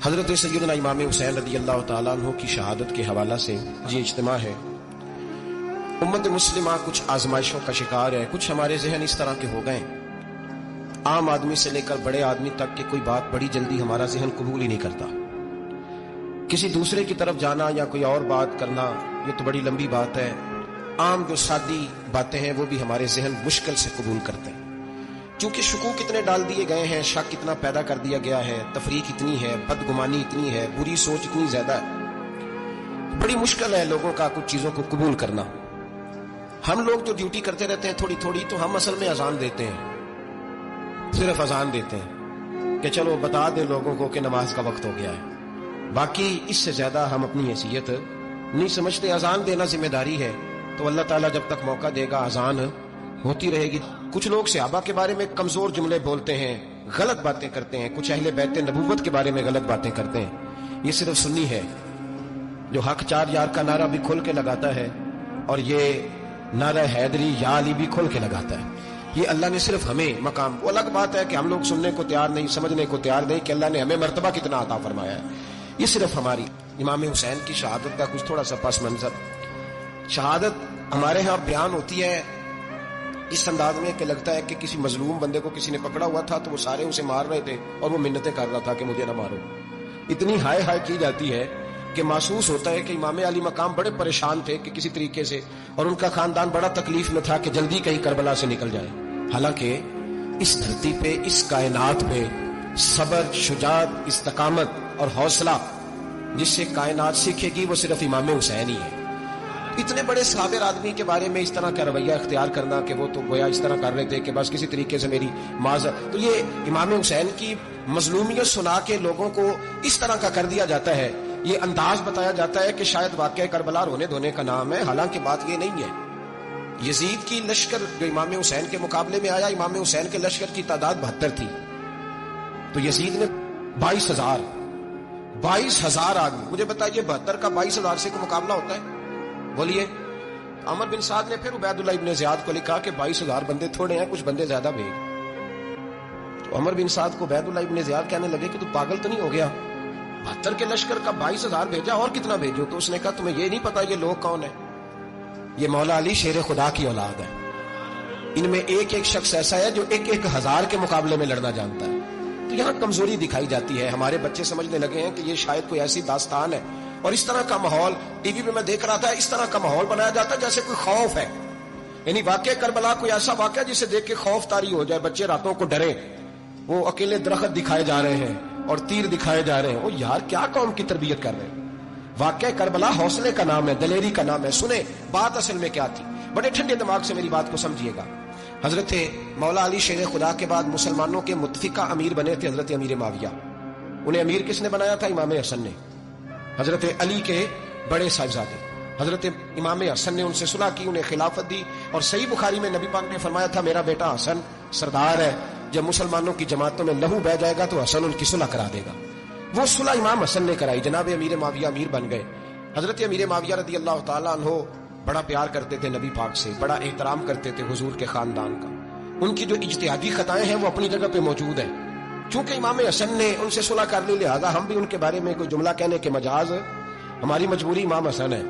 حضرت سیدنا امام حسین رضی اللہ تعالیٰ عنہ کی شہادت کے حوالہ سے یہ اجتماع ہے۔ امت مسلمہ کچھ آزمائشوں کا شکار ہے، کچھ ہمارے ذہن اس طرح کے ہو گئے، عام آدمی سے لے کر بڑے آدمی تک کہ کوئی بات بڑی جلدی ہمارا ذہن قبول ہی نہیں کرتا۔ کسی دوسرے کی طرف جانا یا کوئی اور بات کرنا یہ تو بڑی لمبی بات ہے، عام جو سادی باتیں ہیں وہ بھی ہمارے ذہن مشکل سے قبول کرتے ہیں، چونکہ شکوک اتنے ڈال دیے گئے ہیں، شک اتنا پیدا کر دیا گیا ہے، تفریق اتنی ہے، بدگمانی اتنی ہے، بری سوچ اتنی زیادہ ہے، بڑی مشکل ہے لوگوں کا کچھ چیزوں کو قبول کرنا۔ ہم لوگ جو ڈیوٹی کرتے رہتے ہیں تھوڑی تھوڑی، تو ہم اصل میں اذان دیتے ہیں، صرف اذان دیتے ہیں کہ چلو بتا دیں لوگوں کو کہ نماز کا وقت ہو گیا ہے، باقی اس سے زیادہ ہم اپنی حیثیت نہیں سمجھتے۔ اذان دینا ذمہ داری ہے، تو اللہ تعالیٰ جب تک موقع دے گا اذان ہوتی رہے گی۔ کچھ لوگ صحابہ کے بارے میں کمزور جملے بولتے ہیں، غلط باتیں کرتے ہیں، کچھ اہل بیت نبوت کے بارے میں غلط باتیں کرتے ہیں، یہ صرف سنی ہے جو حق چار یار کا نعرہ بھی کھول کے لگاتا ہے اور یہ نعرہ حیدری یا علی بھی کھول کے لگاتا ہے۔ یہ اللہ نے صرف ہمیں مقام، وہ الگ بات ہے کہ ہم لوگ سننے کو تیار نہیں، سمجھنے کو تیار نہیں کہ اللہ نے ہمیں مرتبہ کتنا عطا فرمایا ہے۔ یہ صرف ہماری امام حسین کی شہادت کا کچھ تھوڑا سا پس منظر۔ شہادت ہمارے ہاں بیان ہوتی ہے اس انداز میں کہ لگتا ہے کہ کسی مظلوم بندے کو کسی نے پکڑا ہوا تھا تو وہ سارے اسے مار رہے تھے اور وہ منتیں کر رہا تھا کہ مجھے نہ مارو، اتنی ہائے ہائے کی جاتی ہے کہ محسوس ہوتا ہے کہ امام علی مقام بڑے پریشان تھے کہ کسی طریقے سے، اور ان کا خاندان بڑا تکلیف میں تھا کہ جلدی کہیں کربلا سے نکل جائے۔ حالانکہ اس دھرتی پہ، اس کائنات میں صبر، شجاعت، استقامت اور حوصلہ جس سے کائنات سیکھے گی وہ صرف امام حسین ہی ہے۔ اتنے بڑے صابر آدمی کے بارے میں اس طرح کا رویہ اختیار کرنا کہ وہ تو گویا اس طرح کر رہے تھے کہ بس کسی طریقے سے میری معذرت، تو یہ امام حسین کی مظلومیت سنا کے لوگوں کو اس طرح کا کر دیا جاتا ہے، یہ انداز بتایا جاتا ہے کہ شاید واقعہ کربلا رونے دھونے کا نام ہے، حالانکہ بات یہ نہیں ہے۔ یزید کی لشکر جو امام حسین کے مقابلے میں آیا، امام حسین کے لشکر کی تعداد 72 تھی، تو یزید نے 22,000 آدمی، مجھے بتائیے 72 کا 22,000 سے کوئی مقابلہ ہوتا ہے؟ بولیے۔ عمر بن سعد نے پھر عبید اللہ ابن زیاد کو لکھا کہ 22,000 بندے تھوڑے ہیں، کچھ بندے زیادہ بھیج۔ تو عمر بن سعد کو عبید اللہ ابن زیاد کہنے لگے کہ تو پاگل تو نہیں ہو گیا، 72 کے لشکر کا 22,000 بھیجا، اور کتنا بھیجو؟ تو اس نے کہا تمہیں یہ نہیں پتا یہ لوگ کون ہیں؟ یہ مولا علی شیر خدا کی اولاد ہے، ان میں ایک ایک شخص ایسا ہے جو 1,000 کے مقابلے میں لڑنا جانتا ہے۔ تو یہاں کمزوری دکھائی جاتی ہے، ہمارے بچے سمجھنے لگے ہیں کہ یہ شاید کوئی ایسی داستان ہے، اور اس طرح کا ماحول ٹی وی پہ میں دیکھ رہا تھا، اس طرح کا ماحول بنایا جاتا ہے جیسے کوئی خوف ہے، یعنی واقعہ کربلا کوئی ایسا واقعہ جسے دیکھ کے خوف طاری ہو جائے، بچے راتوں کو ڈرے، وہ اکیلے درخت دکھائے جا رہے ہیں اور تیر دکھائے جا رہے ہیں، وہ یار کیا قوم کی تربیت کر رہے ہیں۔ واقعہ کربلا حوصلے کا نام ہے، دلیری کا نام ہے۔ سنیں بات اصل میں کیا تھی، بڑے ٹھنڈے دماغ سے میری بات کو سمجھیے گا۔ حضرت مولا علی شیر خدا کے بعد مسلمانوں کے متفقہ امیر بنے تھے حضرت امیر معاویہ، انہیں امیر کس نے بنایا تھا؟ امام حسن نے، حضرت علی کے بڑے صاحبزادے۔ حضرت امام حسن نے ان سے صلح کی، انہیں خلافت دی، اور صحیح بخاری میں نبی پاک نے فرمایا تھا میرا بیٹا حسن سردار ہے، جب مسلمانوں کی جماعتوں میں لہو بہ جائے گا تو حسن ان کی صلح کرا دے گا۔ وہ صلح امام حسن نے کرائی، جناب امیر معاویہ امیر بن گئے۔ حضرت امیر معاویہ رضی اللہ تعالیٰ عنہ بڑا پیار کرتے تھے نبی پاک سے، بڑا احترام کرتے تھے حضور کے خاندان کا، ان کی جو اجتہادی خطائیں ہیں وہ اپنی جگہ پہ موجود ہیں، چونکہ امام حسن نے ان سے صلح کر لی، لہذا ہم بھی ان کے بارے میں کوئی جملہ کہنے کے مجاز، ہماری مجبوری امام حسن ہے،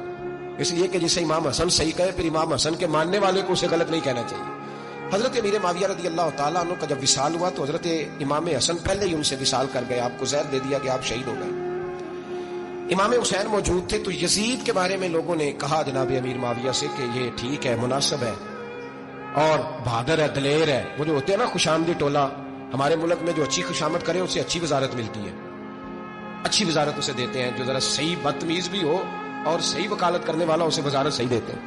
اس لیے کہ جسے امام حسن صحیح کہے پھر امام حسن کے ماننے والے کو اسے غلط نہیں کہنا چاہیے۔ حضرت امیر معاویہ رضی اللہ تعالیٰ عنہ کا جب وصال ہوا تو حضرت امام حسن پہلے ہی ان سے وصال کر گئے، آپ کو زہر دے دیا کہ آپ شہید ہو گئے۔ امام حسین موجود تھے، تو یزید کے بارے میں لوگوں نے کہا جناب امیر معاویہ سے کہ یہ ٹھیک ہے، مناسب ہے اور بہادر ہے، دلیر ہے، وہ جو ہوتے ہیں نا خوشامدی ٹولہ، ہمارے ملک میں جو اچھی خوشامد کرے اسے اچھی وزارت ملتی ہے، اچھی وزارت اسے دیتے ہیں، جو ذرا صحیح بدتمیز بھی ہو اور صحیح وکالت کرنے والا اسے وزارت صحیح دیتے ہیں۔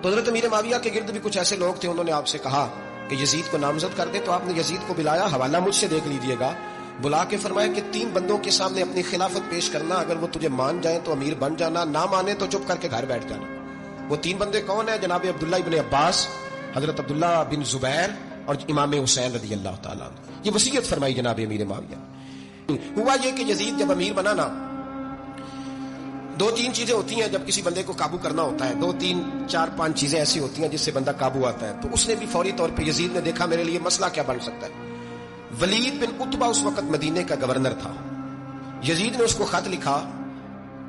تو حضرت امیر معاویہ کے گرد بھی کچھ ایسے لوگ تھے، انہوں نے آپ سے کہا کہ یزید کو نامزد کر دیں، تو آپ نے یزید کو بلایا، حوالہ مجھ سے دیکھ لیجئے گا، بلا کے فرمایا کہ 3 بندوں کے سامنے اپنی خلافت پیش کرنا، اگر وہ تجھے مان جائیں تو امیر بن جانا، نہ مانے تو چپ کر کے گھر بیٹھ جانا۔ وہ 3 بندے کون ہیں؟ جناب عبداللہ ابن عباس، حضرت عبداللہ بن زبیر اور امام حسین رضی اللہ تعالیٰ عنہ، یہ وصیت فرمائی جناب امیر معاویہ۔ ہوا یہ کہ یزید جب امیر بنا نا، 2-3 چیزیں ہوتی ہیں جب کسی بندے کو قابو کرنا ہوتا ہے، 2-3-4-5 چیزیں ایسی ہوتی ہیں جس سے بندہ قابو آتا ہے، تو اس نے بھی فوری طور پہ یزید نے دیکھا میرے لیے مسئلہ کیا بن سکتا ہے۔ ولید بن عتبہ اس وقت مدینے کا گورنر تھا، یزید نے اس کو خط لکھا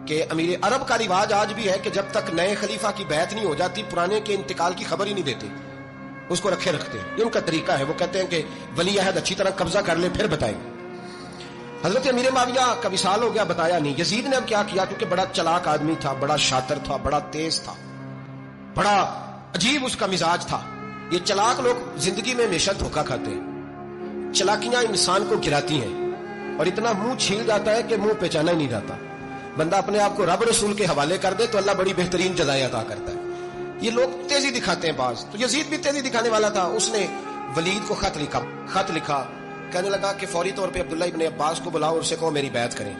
کہ امیر عرب کا رواج آج بھی ہے کہ جب تک نئے خلیفہ کی بیعت نہیں ہو جاتی پرانے کے انتقال کی خبر ہی نہیں دیتے، اس کو رکھے رکھتے ہیں. یہ ان کا طریقہ ہے. وہ کہتے ہیں کہ ولی عہد اچھی طرح قبضہ کر لے پھر بتائیں. حضرت امیر معاویہ کا وصال ہو گیا، بتایا نہیں. یزید نے اب کیا کیا، کیونکہ بڑا چلاک آدمی تھا، بڑا شاطر تھا، بڑا تیز تھا، بڑا عجیب اس کا مزاج تھا. یہ چلاک لوگ زندگی میں ہمیشہ دھوکہ کھاتے ہیں. چلاکیاں انسان کو گراتی ہیں اور اتنا منہ چھیل جاتا ہے کہ منہ پہچانا ہی نہیں جاتا. بندہ اپنے آپ کو رب رسول کے حوالے کر دے تو اللہ بڑی بہترین جزائیں عطا کرتا ہے. یہ لوگ تیزی دکھاتے ہیں بعض. تو یزید بھی تیزی دکھانے والا تھا. اس نے ولید کو خط لکھا کہنے لگا کہ فوری طور پہ عبداللہ ابن عباس کو بلاؤ اور اسے کہو میری بیعت کریں.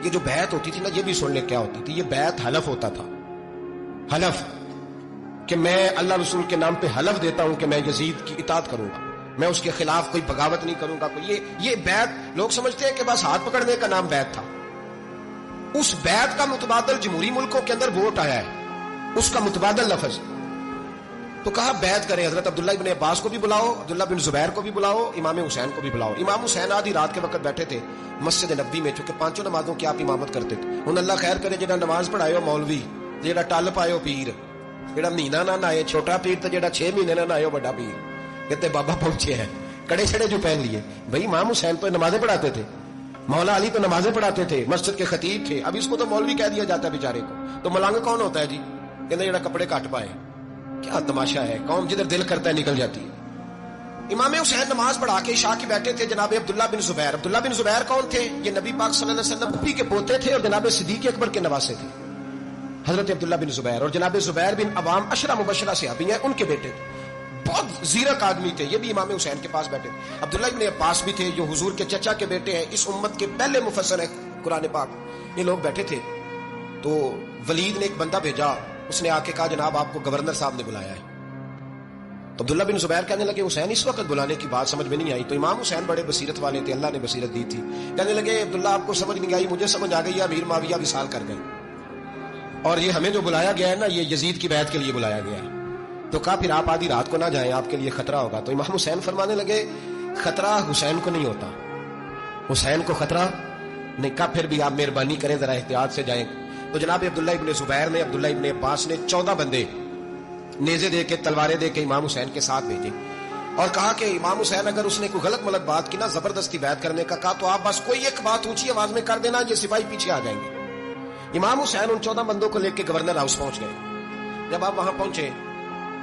یہ جو بیعت ہوتی تھی نا، یہ بھی سن لے کیا ہوتی تھی. یہ بیعت حلف ہوتا تھا. حلف کہ میں اللہ رسول کے نام پہ حلف دیتا ہوں کہ میں یزید کی اطاعت کروں گا، میں اس کے خلاف کوئی بغاوت نہیں کروں گا. یہ بیعت لوگ سمجھتے ہیں کہ بس ہاتھ پکڑنے کا نام بیعت تھا. اس بیعت کا متبادل جمہوری ملکوں کے اندر ووٹ آیا ہے، اس کا متبادل لفظ. تو کہا بیعت کریں. حضرت عبداللہ ابن عباس کو بھی بلاؤ، عبداللہ بن زبیر کو بھی بلاؤ، امام حسین کو بھی بلاؤ. امام حسین آدھی رات کے وقت بیٹھے تھے مسجد نبوی میں، چونکہ 5 نمازوں کی آپ امامت کرتے تھے. انہوں اللہ خیر کرے جڑا نماز پڑھائے ہو مولوی، جڑا ٹل پائے ہو پیر، جڑا مہینہ نہ نہائے چھوٹا پیر، تو جڑا 6 مہینے نہ نہائے ہو بڑا پیر. کہتے بابا پہنچے ہیں، کڑے چھڑے جو پہن لیے. بھائی امام حسین تو نمازیں پڑھاتے تھے، مولا علی تو نمازیں پڑھاتے تھے، مسجد کے خطیب تھے. اب اس کو تو مولوی کہہ دیا جاتا ہے بیچارے کو. تو ملنگ کون ہوتا ہے جی؟ کہتے جڑا کپڑے کاٹ پائے. کیا تماشا ہے، قوم جدھر دل کرتا ہے نکل جاتی ہے. امام حسین نماز پڑھا کے عشاء کے بیٹھے تھے. جناب عبداللہ بن زبیر. عبداللہ بن زبیر کون تھے؟ یہ نبی پاک صلی اللہ علیہ وسلم پھوپھی کے پوتے تھے اور جناب صدیق اکبر کے نواسے تھے. حضرت عبداللہ بن زبیر اور جناب زبیر بن عوام عشرہ مبشرہ صحابی ہیں، ان کے بیٹے تھے. بہت زیرک آدمی تھے. یہ بھی امام حسین کے پاس بیٹھے تھے. عبداللہ ابن عباس بھی تھے جو حضور کے چچا کے بیٹے ہیں، اس امت کے پہلے مفسر ہیں قرآن پاک. یہ لوگ بیٹھے تھے. تو ولید نے ایک بندہ بھیجا، اس نے آ کے کہا جناب آپ کو گورنر صاحب نے بلایا ہے. تو عبداللہ بن زبیر کہنے لگے حسین اس وقت بلانے کی بات سمجھ میں نہیں آئی. تو امام حسین بڑے بصیرت والے تھے، اللہ نے بصیرت دی تھی. کہنے لگے عبداللہ آپ کو سمجھ نہیں آئی، مجھے سمجھ آ گئی. امیر معاویہ وصال کر گئے اور یہ ہمیں جو بلایا گیا ہے نا، یہ یزید کی بیعت کے لیے بلایا گیا ہے. تو کہا پھر آپ آدھی رات کو نہ جائیں، آپ کے لیے خطرہ ہوگا. تو امام حسین فرمانے لگے خطرہ حسین کو نہیں ہوتا، حسین کو خطرہ نہیں. کہا پھر بھی آپ مہربانی کریں ذرا احتیاط سے جائیں. تو جناب عبداللہ ابن زبیر نے، عبداللہ ابن عباس نے 14 بندے نیزے دے کے، تلواریں دے کے امام حسین کے ساتھ بھیجے اور کہا کہ امام حسین اگر اس نے کوئی غلط ملت بات کی نا، زبردستی بیعت کرنے کا کہا، تو آپ بس کوئی ایک بات اونچی آواز میں کر دینا، یہ سپاہی پیچھے آ جائیں گے. امام حسین ان 14 بندوں کو لے کے گورنر ہاؤس پہنچ گئے. جب آپ وہاں پہنچے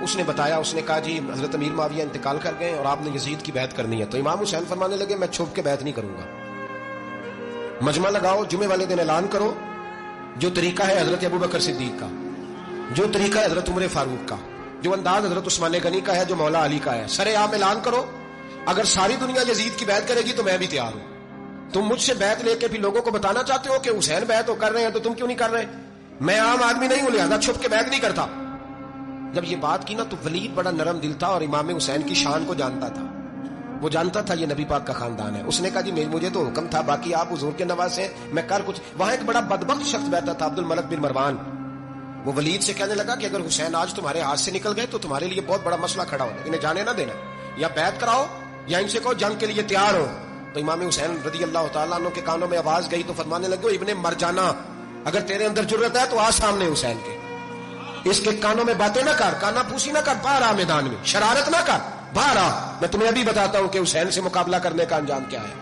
اس نے بتایا، اس نے کہا جی حضرت امیر معاویہ انتقال کر گئے اور آپ نے یزید کی بیعت کرنی ہے. تو امام حسین فرمانے لگے میں چھپ کے بیعت نہیں کروں گا. مجمع لگاؤ، جمعے والے دن اعلان کرو، جو طریقہ ہے حضرت ابوبکر صدیق کا، جو طریقہ ہے حضرت عمر فاروق کا، جو انداز حضرت عثمان غنی کا ہے، جو مولا علی کا ہے، سرے عام اعلان کرو. اگر ساری دنیا یزید کی بیعت کرے گی تو میں بھی تیار ہوں. تم مجھ سے بیعت لے کے بھی لوگوں کو بتانا چاہتے ہو کہ حسین بیعت ہو کر رہے ہیں، تو تم کیوں نہیں کر رہے؟ میں عام آدمی نہیں ہوں، لہذا چھپ کے بیعت نہیں کرتا. جب یہ بات کی نا تو ولید بڑا نرم دل تھا اور امام حسین کی شان کو جانتا تھا. وہ جانتا تھا یہ نبی پاک کا خاندان ہے. اس نے کہا جی مجھے تو حکم تھا، باقی آپ حضور کے نواسے ہیں، میں کر کچھ. وہاں ایک بڑا بدبخت شخص بیٹھا تھا، عبد الملک بن مروان. وہ ولید سے کہنے لگا کہ اگر حسین آج تمہارے ہاتھ سے نکل گئے تو تمہارے لیے بہت بڑا مسئلہ کھڑا ہوگا، انہیں جانے نہ دینا، یا بیعت کراؤ یا ان سے کہو جنگ کے لیے تیار ہو. تو امام حسین رضی اللہ تعالیٰ عنہ کے کانوں میں آواز گئی تو فرمانے لگے ابن مرجانہ، اگر تیرے اندر جرت ہے تو آ سامنے حسین کے، اس کے کانوں میں باتیں نہ کر، کانا پوسی نہ کر، باہر آ میدان میں، شرارت نہ کر، باہر آ. میں تمہیں ابھی بتاتا ہوں کہ حسین سے مقابلہ کرنے کا انجام کیا ہے.